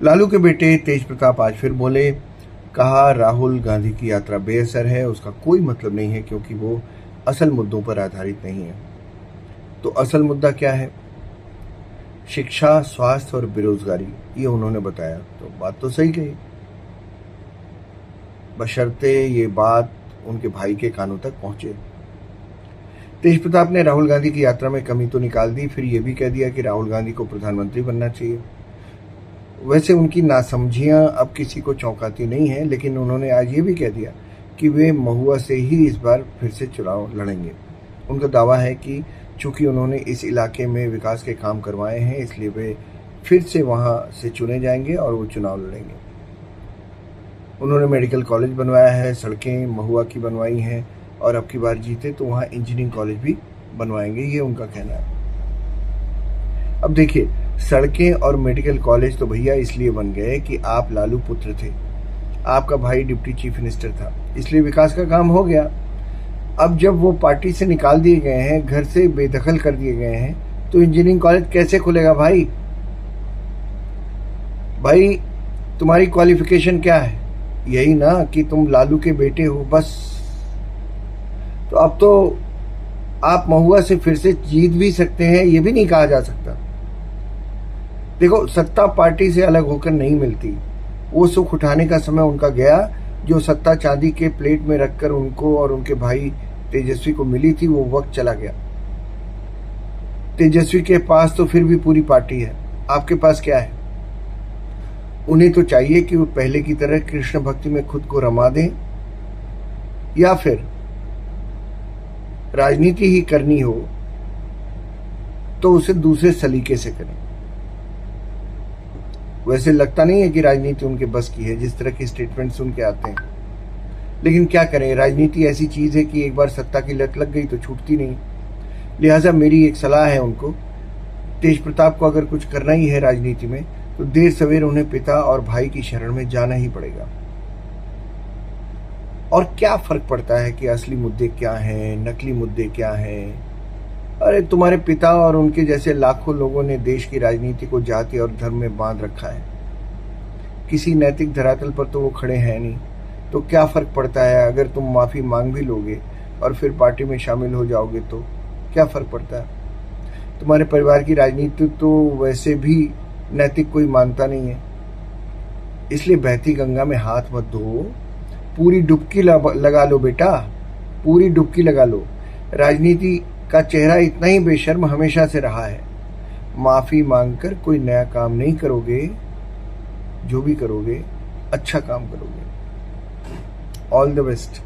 लालू के बेटे तेज प्रताप आज फिर बोले। कहा, राहुल गांधी की यात्रा बेअसर है, उसका कोई मतलब नहीं है क्योंकि वो असल मुद्दों पर आधारित नहीं है। तो असल मुद्दा क्या है? शिक्षा, स्वास्थ्य और बेरोजगारी, ये उन्होंने बताया। तो बात तो सही कही, बशर्ते ये बात उनके भाई के कानों तक पहुंचे। तेज प्रताप ने राहुल गांधी की यात्रा में कमी तो निकाल दी, फिर ये भी कह दिया कि राहुल गांधी को प्रधानमंत्री बनना चाहिए। वैसे उनकी नासमझियां अब किसी को चौंकाती नहीं है, लेकिन उन्होंने आज ये भी कह दिया कि वे महुआ से ही इस बार फिर से चुनाव लड़ेंगे। उनका दावा है कि चूंकि उन्होंने इस इलाके में विकास के काम करवाए हैं, इसलिए वे फिर से वहां से चुने जाएंगे और वो चुनाव लड़ेंगे। उन्होंने मेडिकल कॉलेज बनवाया है, सड़कें महुआ की बनवाई हैं और अब की बार जीते तो वहां इंजीनियरिंग कॉलेज भी बनवाएंगे, ये उनका कहना है। अब देखिए, सड़कें और मेडिकल कॉलेज तो भैया इसलिए बन गए कि आप लालू पुत्र थे, आपका भाई डिप्टी चीफ मिनिस्टर था, इसलिए विकास का काम हो गया। अब जब वो पार्टी से निकाल दिए गए हैं, घर से बेदखल कर दिए गए हैं, तो इंजीनियरिंग कॉलेज कैसे खुलेगा भाई? भाई, तुम्हारी क्वालिफिकेशन क्या है? यही ना कि तुम लालू के बेटे हो, बस। तो अब तो आप महुआ से फिर से जीत भी सकते हैं, ये भी नहीं कहा जा सकता। देखो, सत्ता पार्टी से अलग होकर नहीं मिलती। वो सुख उठाने का समय उनका गया, जो सत्ता चांदी के प्लेट में रखकर उनको और उनके भाई तेजस्वी को मिली थी, वो वक्त चला गया। तेजस्वी के पास तो फिर भी पूरी पार्टी है, आपके पास क्या है? उन्हें तो चाहिए कि वो पहले की तरह कृष्ण भक्ति में खुद को रमा दें, या फिर राजनीति ही करनी हो तो उसे दूसरे सलीके से करें। वैसे लगता नहीं है कि राजनीति उनके बस की है, जिस तरह के स्टेटमेंट सुन के आते हैं। लेकिन क्या करें, राजनीति ऐसी चीज है कि एक बार सत्ता की लत लग गई तो छूटती नहीं। लिहाजा मेरी एक सलाह है उनको, तेज प्रताप को अगर कुछ करना ही है राजनीति में, तो देर सवेर उन्हें पिता और भाई की शरण में जाना ही पड़ेगा। और क्या फर्क पड़ता है कि असली मुद्दे क्या हैं, नकली मुद्दे क्या हैं? अरे, तुम्हारे पिता और उनके जैसे लाखों लोगों ने देश की राजनीति को जाति और धर्म में बांध रखा है। किसी नैतिक धरातल पर तो वो खड़े हैं नहीं। तो क्या फर्क पड़ता है अगर तुम माफी मांग भी लोगे और फिर पार्टी में शामिल हो जाओगे, तो क्या फर्क पड़ता है? तुम्हारे परिवार की राजनीति तो वैसे भी नैतिक कोई मानता नहीं है। इसलिए बहती गंगा में हाथ मत धो, पूरी डुबकी लगा लो बेटा, पूरी डुबकी लगा लो। राजनीति का चेहरा इतना ही बेशर्म हमेशा से रहा है। माफी मांगकर कोई नया काम नहीं करोगे, जो भी करोगे अच्छा काम करोगे। All the best.